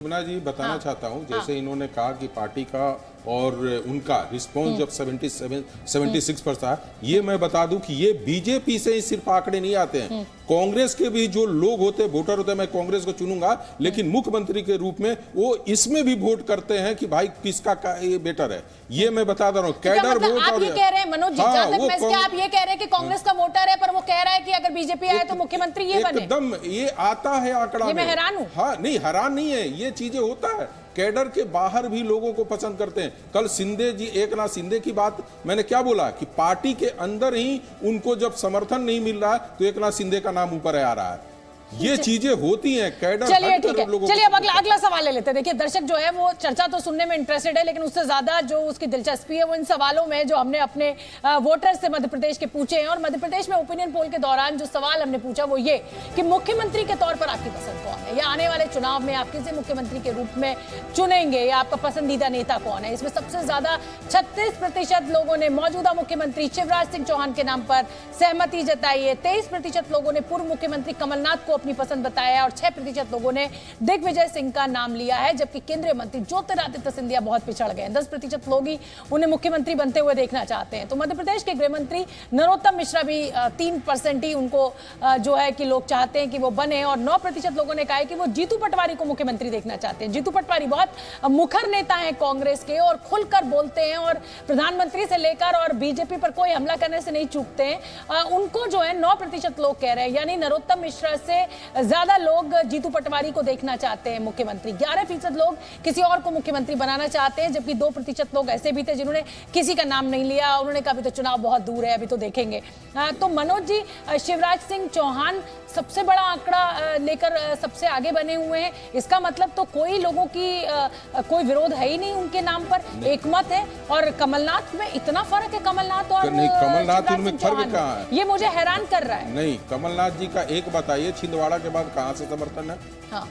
मुन्ना जी बताना चाहता हूं, जैसे इन्होंने कहा कि पार्टी का और उनका रिस्पॉन्स जब 76% था, ये मैं बता दूं कि ये बीजेपी से ही सिर्फ आंकड़े नहीं आते हैं, कांग्रेस के भी जो लोग होते हैं, वोटर होते हैं, मैं कांग्रेस को चुनूंगा, लेकिन मुख्यमंत्री के रूप में वो इसमें भी वोट करते हैं कि भाई किसका ये बेटर है। ये मैं बता रहा हूँ, कैडर वोट। आप ये कह रहे हैं मनोज जी, जहां तक मैं इसके आप ये कह रहे हैं कि कांग्रेस का वोटर है, पर वो कह रहा है कि अगर बीजेपी आए तो मुख्यमंत्री ये बने। एकदम ये आता है आंकड़ा, मैं हैरान हूं। हाँ नहीं, हैरान नहीं है, ये चीजें होता है। कैडर के बाहर भी लोगों को पसंद करते हैं। कल शिंदे जी, एकनाथ शिंदे की बात मैंने क्या बोला कि पार्टी के अंदर ही उनको जब समर्थन नहीं मिल रहा है तो एकनाथ शिंदे का नाम ऊपर आ रहा है। ये चीजें होती हैं कैडर। चलिए ठीक है, चलिए अब अगला सवाल ले लेते हैं। देखिए दर्शक जो है वो चर्चा तो सुनने में इंटरेस्टेड है, लेकिन उससे ज्यादा जो उसकी दिलचस्पी है वो इन सवालों में जो हमने अपने वोटर से मध्य प्रदेश के पूछे हैं। और मध्य प्रदेश में ओपिनियन पोल के दौरान जो सवाल हमने पूछा वो ये कि मुख्यमंत्री के तौर पर आपकी पसंद कौन है, या आने वाले चुनाव में आप किसे मुख्यमंत्री के रूप में चुनेंगे, या आपका पसंदीदा नेता कौन है। इसमें सबसे ज्यादा 36% लोगों ने मौजूदा मुख्यमंत्री शिवराज सिंह चौहान के नाम पर सहमति जताई है। 23% लोगों ने पूर्व मुख्यमंत्री कमलनाथ को अपनी पसंद बताया और 6% लोगों ने दिग्विजय सिंह का नाम लिया है, जबकि केंद्रीय मंत्री ज्योतिरादित्य सिंधिया बहुत पिछड़ गए हैं। 10% लोग ही उन्हें मुख्यमंत्री बनते हुए देखना चाहते हैं। तो मध्य प्रदेश के गृह मंत्री नरोत्तम मिश्रा भी 3% ही उनको जो है कि लोग चाहते हैं कि वो बने, और 9% लोगों ने कहा है कि वो जीतू पटवारी को मुख्यमंत्री देखना चाहते हैं। जीतू पटवारी बहुत मुखर नेता हैं कांग्रेस के और खुलकर बोलते हैं और प्रधानमंत्री से लेकर और बीजेपी पर कोई हमला करने से नहीं चूकते हैं। उनको जो है 9% लोग कह रहे हैं, यानी नरोत्तम मिश्रा से ज्यादा लोग जीतू पटवारी को देखना चाहते हैं मुख्यमंत्री। 11% लोग किसी और को मुख्यमंत्री बनाना चाहते हैं, जबकि 2% लोग ऐसे भी थे जिन्होंने किसी का नाम नहीं लिया। उन्होंने कहा अभी तो चुनाव बहुत दूर है, अभी तो देखेंगे। तो मनोज जी, शिवराज सिंह चौहान सबसे बड़ा आंकड़ा लेकर सबसे आगे बने हुए हैं, इसका मतलब तो कोई लोगों की कोई विरोध है ही नहीं उनके नाम पर, एकमत है। और कमलनाथ में इतना फर्क है, कमलनाथ और कमलनाथ उनमें फर्क कहाँ है, ये मुझे हैरान कर रहा है। नहीं, कमलनाथ जी का एक बताइए, छिंदवाड़ा के बाद कहां से समर्थन है? हाँ।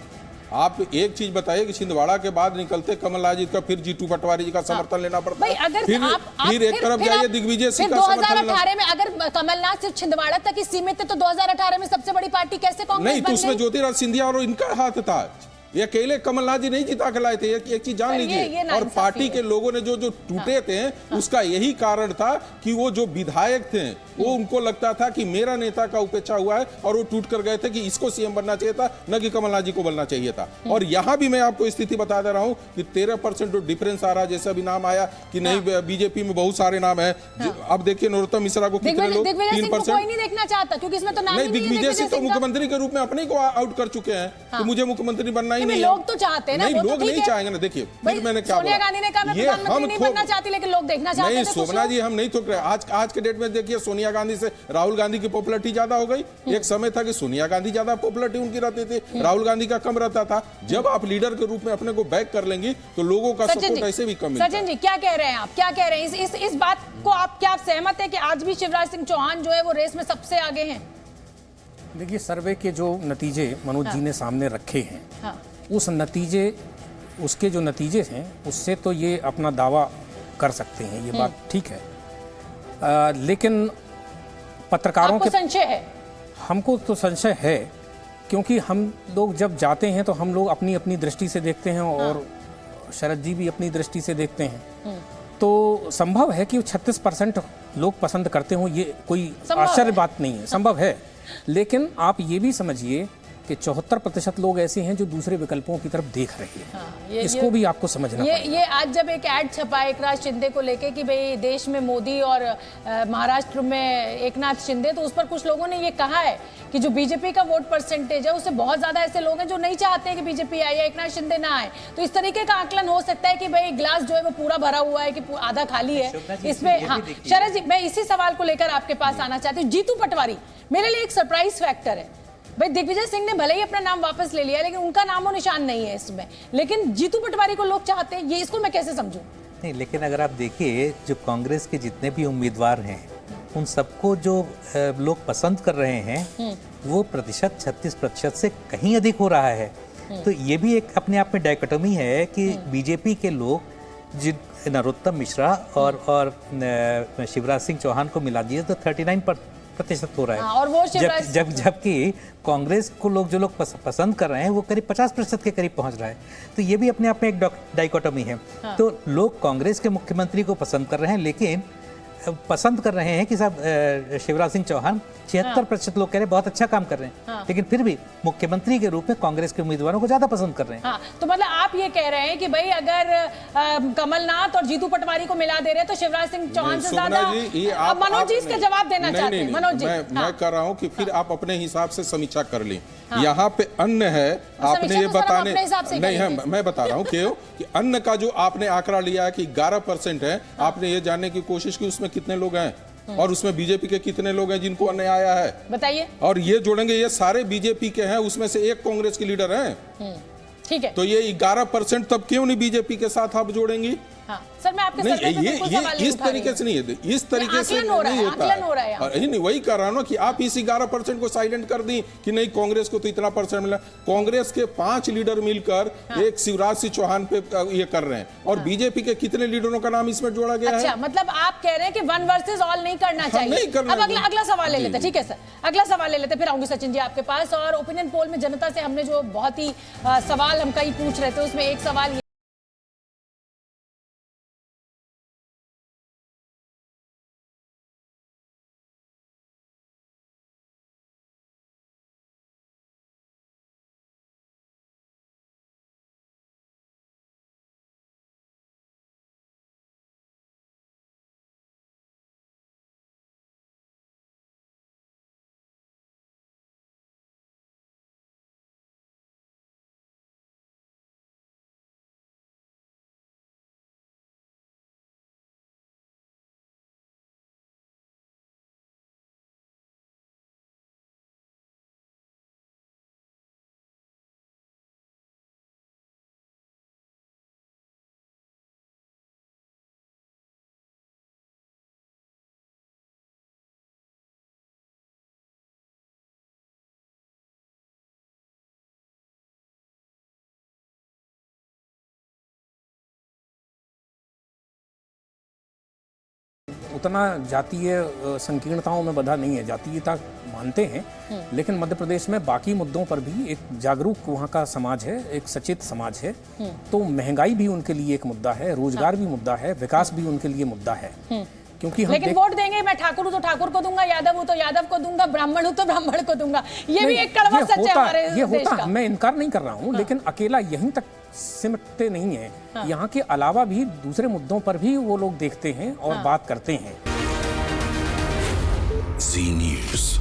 आप एक चीज बताइए कि छिंदवाड़ा के बाद निकलते कमलनाथ जी का फिर जीतू पटवारी जी का समर्थन लेना पड़ता है। अगर फिर एक तरफ जाइए दिग्विजय सिंह का समर्थन। 2018 में अगर कमलनाथ सिर्फ छिंदवाड़ा तक ही सीमित है तो 2018 में सबसे बड़ी पार्टी कैसे कांग्रेस नहीं, तो उसमें ज्योतिरादित्य सिंधिया और इनका हाथ था। ये अकेले कमलनाथ जी नहीं जिता के लाए थे, एक चीज जान लीजिए। और पार्टी के लोगों ने जो टूटे थे उसका यही कारण था कि वो जो विधायक थे वो उनको लगता था कि मेरा नेता का उपेक्षा हुआ है, और वो टूट कर गए थे कि इसको सीएम बनना चाहिए था, न कि कमलनाथ जी को बनना चाहिए था। और यहां भी मैं आपको स्थिति बता दे रहा हूं कि 13% जो डिफरेंस आ रहा है, जैसा भी नाम आया कि नहीं बीजेपी में बहुत सारे नाम है। अब देखिए नरोत्तम मिश्रा को कितने लोग 3% नहीं देखना चाहता, क्योंकि इसमें तो नाम नहीं, दिग्विजय सिंह तो मुख्यमंत्री के रूप में अपने को आउट कर चुके हैं कि मुझे मुख्यमंत्री बनना ही नहीं है। लोग तो चाहते हैं ना, नहीं, लोग नहीं चाहेंगे ना। देखिए फिर मैंने क्या सोनिया गांधी ने कहा मैं प्रधानमंत्री नहीं बनना चाहती, लेकिन लोग देखना चाहते हैं। नहीं शोभना जी, हम नहीं थोक रहे। आज के डेट में देखिए सोनिया गांधी से राहुल गांधी की पॉपुलैरिटी ज्यादा हो गई। एक समय था कि सोनिया गांधी ज्यादा पॉपुलैरिटी उनकी रहती थी, राहुल गांधी का कम रहता था। जब आप लीडर के रूप में अपने को बैक कर लेंगी तो लोगों का सपोर्ट ऐसे भी कम। सचिन जी क्या कह रहे हैं आप, क्या कह रहे हैं इस बात को, आप क्या सहमत है कि आज भी शिवराज सिंह चौहान जो है वो रेस में सबसे आगे हैं? देखिए सर्वे के जो नतीजे मनोज जी ने सामने रखे हैं, उसके जो नतीजे हैं उससे तो ये अपना दावा कर सकते हैं, ये बात ठीक है। लेकिन पत्रकारों के संशय है, हमको तो संशय है, क्योंकि हम लोग जब जाते हैं तो हम लोग अपनी अपनी दृष्टि से देखते हैं और शरद जी भी अपनी दृष्टि से देखते हैं। तो संभव है कि 36% लोग पसंद करते हो, ये कोई आश्चर्य बात नहीं है, संभव है। लेकिन आप ये भी समझिए कि 74% लोग ऐसे हैं जो दूसरे विकल्पों की तरफ देख रहे हैं। इसको भी आपको समझना पड़ेगा। ये आज जब एक ऐड छपा एकनाथ शिंदे को लेके कि भाई देश में मोदी और महाराष्ट्र में एकनाथ शिंदे, तो उस पर कुछ लोगों ने ये कहा है कि जो बीजेपी का वोट परसेंटेज है उससे बहुत ज्यादा ऐसे लोग हैं जो नहीं चाहते हैं कि बीजेपी आए या एकनाथ शिंदे ना आए। तो इस तरीके का आकलन हो सकता है कि भाई ग्लास जो है वो पूरा भरा हुआ है कि आधा खाली है इसमें। हाँ शरद जी, मैं इसी सवाल को लेकर आपके पास आना चाहती हूँ। जीतू पटवारी मेरे लिए एक सरप्राइज फैक्टर है। भाई दिग्विजय सिंह ने भले ही अपना नाम वापस ले लिया, लेकिन उनका नामो निशान नहीं है इसमें, लेकिन जीतू पटवारी को लोग चाहते हैं, ये इसको मैं कैसे समझूं? नहीं, लेकिन अगर आप देखिए जो कांग्रेस के जितने भी उम्मीदवार हैं उन सबको जो लोग पसंद कर रहे हैं वो प्रतिशत 36% से कहीं अधिक हो रहा है। तो ये भी एक अपने आप में डायकोटोमी है कि बीजेपी के लोग नरोत्तम मिश्रा और शिवराज सिंह चौहान को मिला दिए तो प्रतिशत हो रहा है। और वो शिवराज जबकि कांग्रेस को जो लोग पसंद कर रहे हैं वो करीब 50% के करीब पहुंच रहा है। तो ये भी अपने आप में एक डाइकोटोमी है। तो लोग कांग्रेस के मुख्यमंत्री को पसंद कर रहे हैं, लेकिन पसंद कर रहे हैं कि साहब शिवराज सिंह चौहान 76% लोग कह रहे हैं बहुत अच्छा काम कर रहे हैं, लेकिन फिर भी मुख्यमंत्री के रूप में कांग्रेस के उम्मीदवारों को ज्यादा पसंद कर रहे हैं। तो मतलब आप ये कह रहे हैं कि भाई अगर कमलनाथ और जीतू पटवारी को मिला दे रहे हैं तो शिवराज सिंह चौहान से ज्यादा मनोज जी इसका जवाब देना चाहते हैं। मनोज जी मैं कह रहा हूँ कि फिर आप अपने हिसाब से समीक्षा कर लें। यहाँ पे अन्न है, आपने ये बताने नहीं है, मैं बता रहा हूँ कि अन्न का जो आपने आंकड़ा लिया है कि 11% है, आपने ये जानने की कोशिश की उसमें कितने लोग हैं और उसमें बीजेपी के कितने लोग हैं जिनको अन्न आया है, बताइए। और ये जोड़ेंगे, ये सारे बीजेपी के हैं, उसमें से एक कांग्रेस के लीडर हैं। ठीक है, तो ये 11% तब क्यों नहीं बीजेपी के साथ आप जोड़ेंगी? हाँ। सर मैं आपके नहीं, ये इस तरीके से नहीं है, इस तरीके से नहीं होता है। नहीं, वही कह रहा हूं ना कि आप इस 11% को साइलेंट कर दी कि नहीं कांग्रेस को तो इतना परसेंट मिला। कांग्रेस के 5 लीडर मिलकर एक शिवराज सिंह चौहान पे ये कर रहे हैं और बीजेपी के कितने लीडरों का नाम इसमें जोड़ा गया है? मतलब आप कह रहे हैं कि वन वर्सेस ऑल नहीं करना चाहिए। अब अगला सवाल ले लेते। ठीक है सर, अगला सवाल ले लेते, फिर आऊंगी सचिन जी आपके पास। और ओपिनियन पोल में जनता से हमने जो बहुत ही सवाल हम कई पूछ रहे थे, उसमें एक सवाल उतना जातीय संकीर्णताओं में बंधा नहीं है, जातीयता मानते हैं, लेकिन मध्य प्रदेश में बाकी मुद्दों पर भी एक जागरूक वहाँ का समाज है, एक सचेत समाज है। तो महंगाई भी उनके लिए एक मुद्दा है, रोजगार भी मुद्दा है, विकास भी उनके लिए मुद्दा है। क्योंकि हम लेकिन वोट देंगे, मैं ठाकुर हूं तो ठाकुर को दूंगा, यादव हूं तो यादव को दूंगा, ब्राह्मण हूं तो ब्राह्मण को दूंगा। ये भी एक कड़वा सच है हमारे देश का। मैं इनकार नहीं कर रहा हूं, लेकिन अकेला यहीं तक सिमटते नहीं है। यहाँ के अलावा भी दूसरे मुद्दों पर भी वो लोग देखते हैं और बात करते हैं। जी न्यूज़।